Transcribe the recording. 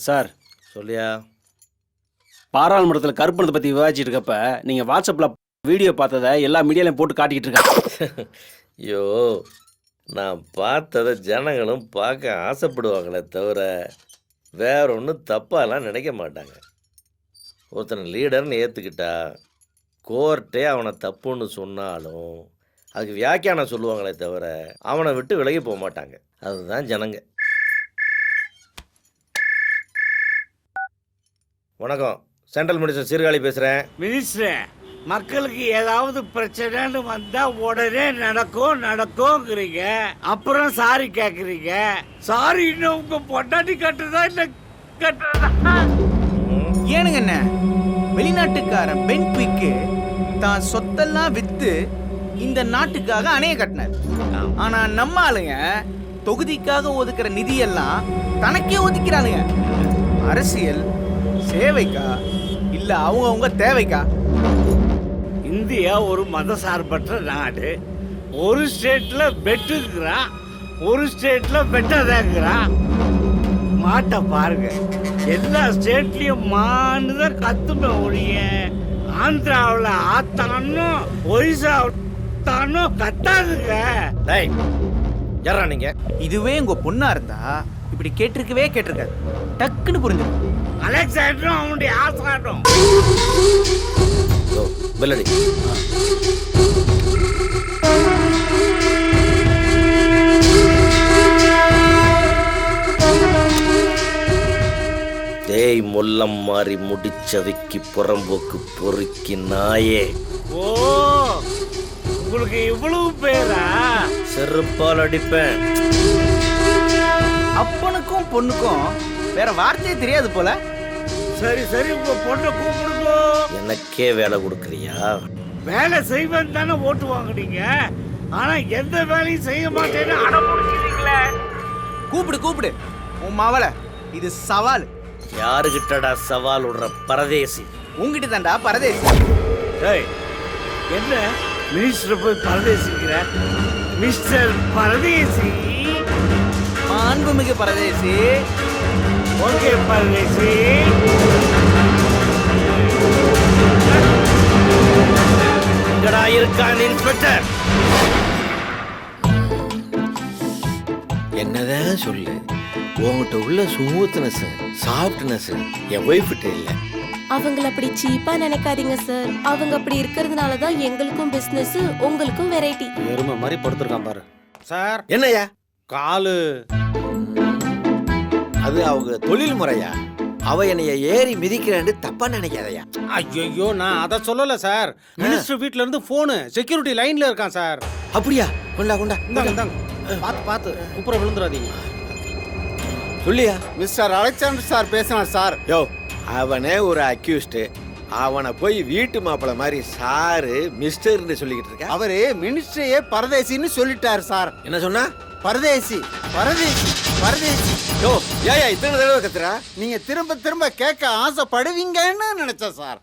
Sir, சொல்லியா? பாராளுமன்றத்தில் கருப்பணத்தை பற்றி விவாதிச்சுட்டு இருக்கப்ப நீங்கள் வாட்ஸ்அப்பில் வீடியோ பார்த்ததை எல்லா மீடியாலையும் போட்டு காட்டிக்கிட்டு இருக்காங்க. ஐயோ, நான் பார்த்ததை ஜனங்களும் பார்க்க ஆசைப்படுவாங்களே தவிர வேற ஒன்றும் தப்பாலாம் நினைக்க மாட்டாங்க. ஒருத்தனை லீடர்னு ஏற்றுக்கிட்டா கோர்ட்டே அவனை தப்புன்னு சொன்னாலும் அதுக்கு வியாக்கியானம் சொல்லுவாங்களே தவிர அவனை விட்டு விலகி போக மாட்டாங்க. அதுதான் ஜனங்க. வணக்கம், சென்ட்ரல் மினிஸ்டர் சீர்காழி பேசுகிறேன். மினிஸ்டர், மக்களுக்கு ஏதாவது பிரச்சனைன்னு வந்தா உடனே நடக்கும்ங்கிறீங்க, அப்புறம் சாரி கேக்குறீங்க. சாரி இன்னும் உங்க பொண்டாட்டி கட்டுறதா இல்ல கட்டுறதா? ஏனுங்க என்ன, வெளிநாட்டுக்காரன் பென் குயிக்கு தான் சொத்தெல்லாம் வித்து இந்த நாட்டுக்காக அணைய கட்டினார். ஆனா நம்ம ஆளுங்க தொகுதிக்காக ஒதுக்குற நிதியெல்லாம் தனக்கே ஒதுக்கிறானுங்க. அரசியல் சேவைக்கா இல்ல அவங்க தேவைக்கா? இந்தியா ஒரு மதசார்பற்ற நாடு. ஒரு ஸ்டேட்ல பெட்டுங்கிறான், ஒரு ஸ்டேட்ல பெட்டதாங்கிறான். மாட்ட பாருங்க, எல்லா ஸ்டேட்லயும் மானுதான் கத்துமே ஒழிய ஆந்திராவில் ஆத்தானோ ஒரிசானோ கத்தாதுங்க. யாரா நீங்க? இதுவே உங்க பொண்ணா இருந்தா இப்படி கேட்டிருக்காது. டக்குன்னு புரிஞ்சிடும். அலெக்சாண்டரும் அவனுடைய ஆசாட்டும். பெல்லடி. தேய் முல்லம் மாறி முடிச்சவைக்கு புறம்போக்கு பொறுக்கி நாயே. ஓ, உங்களுக்கு இவ்வளவு பேரா? செருப்பால் அடிப்பேன். அப்பனுக்கும் பொண்ணுக்கும் வேற வார்த்தையே தெரியாது போல. சரி சரி, உங்க பொண்ணை கூப்பிடுங்க. எனக்கே வேலை கொடுக்குறியா? வேலை செய்வேன் தானே ஓட்டு வாங்குறீங்க, ஆனா எந்த வேலையும் செய்ய மாட்டேன்னு அடம் பிடிக்கிறீங்களே. கூப்பிடு உன் மவளை. இது சவால். யாருகிட்டடா சவால் விடுற பரதேசி? உங்ககிட்ட தான்டா பரதேசி. ஏய், என்ன மினிஸ்டர் போய் பரதேசிக்கிற? மிஸ்டர் பரதேசி. மாண்புமிகு பரதேசி. ஓகே பரதேசி. எங்கடா இருக்கான் இன்ஸ்பெக்டர்? என்னதான் சொல்லு, உங்ககிட்ட உள்ள ஸ்மூத்னஸ் சாஃப்ட்னஸ் என் ஒய்ஃப்கிட்ட இல்லை. அவங்கள அப்படி சீப்பா நினைக்காதீங்க சார். அவங்க அப்படி இருக்கிறதுனால தான் எங்களுக்கும் பிசினஸ், உங்களுக்கும் வெரைட்டி. எருமை மாதிரி படுத்திருக்கான் பாரு. சார், என்னய்யா காலு அது அவங்க தொழில் முறையா? அவ என்னைய ஏறி மிதிக்கிறேன்னு தப்பா நினைக்காதயா. ஐயோ, நான் அதை சொல்லல சார். மினிஸ்டர் வீட்ல இருந்து போனு செக்யூரிட்டி லைன்ல இருக்கான் சார். அப்படியா? கொண்டா இந்தாங்க பார்த்து குப்புற விழுந்துடாதீங்க. சொல்லியா? மிஸ்டர் அலெக்சாண்டர் சார் பேசுறான் சார். யோ, அவனே ஒரு அக்யூஸ்ட். அவனை போய் வீட்டு மாப்பிள்ள மாதிரி சாரு மிஸ்டர்னு சொல்லிக்கிட்டு இருக்க. அவரு மினிஸ்டரையே பரதேசின்னு சொல்லிட்டாரு சார். என்ன சொன்னா? பரதேசி பரதேசி பரதேசி. யோ, ஏயா இத்தனை தடவை கத்துறா? நீங்க திரும்ப திரும்ப கேட்க ஆசைப்படுவீங்கன்னு நினைச்சேன் சார்.